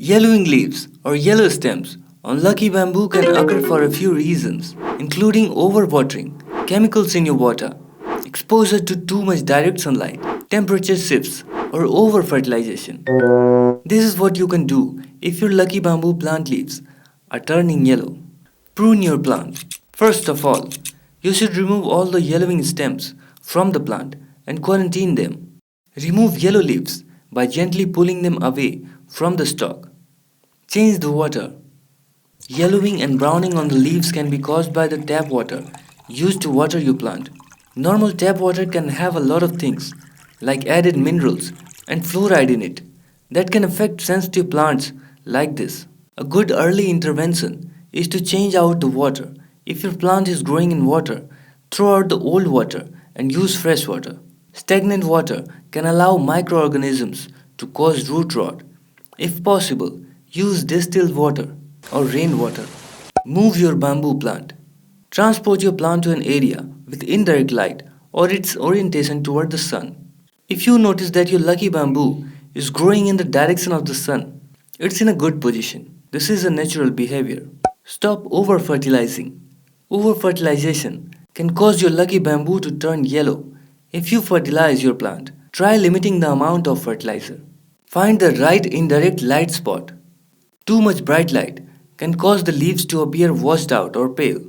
Yellowing leaves or yellow stems on lucky bamboo can occur for a few reasons, including overwatering, chemicals in your water, exposure to too much direct sunlight, temperature shifts, or overfertilization. This is what you can do if your lucky bamboo plant leaves are turning yellow. Prune your plant. First of all, you should remove all the yellowing stems from the plant and quarantine them. Remove yellow leaves by gently pulling them away from the stalk. Change the water. Yellowing and browning on the leaves can be caused by the tap water used to water your plant. Normal tap water can have a lot of things like added minerals and fluoride in it that can affect sensitive plants like this. A good early intervention is to change out the water. If your plant is growing in water, throw out the old water and use fresh water. Stagnant water can allow microorganisms to cause root rot. If possible, use distilled water or rainwater. Move your bamboo plant. Transport your plant to an area with indirect light or its orientation toward the sun. If you notice that your lucky bamboo is growing in the direction of the sun, it's in a good position. This is a natural behavior. Stop over-fertilizing. Over-fertilization can cause your lucky bamboo to turn yellow. If you fertilize your plant, try limiting the amount of fertilizer. Find the right indirect light spot. Too much bright light can cause the leaves to appear washed out or pale.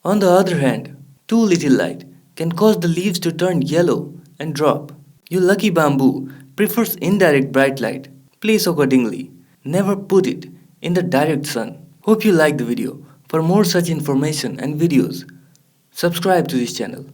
On the other hand, too little light can cause the leaves to turn yellow and drop. Your lucky bamboo prefers indirect bright light. Place accordingly. Never put it in the direct sun. Hope you liked the video. For more such information and videos, subscribe to this channel.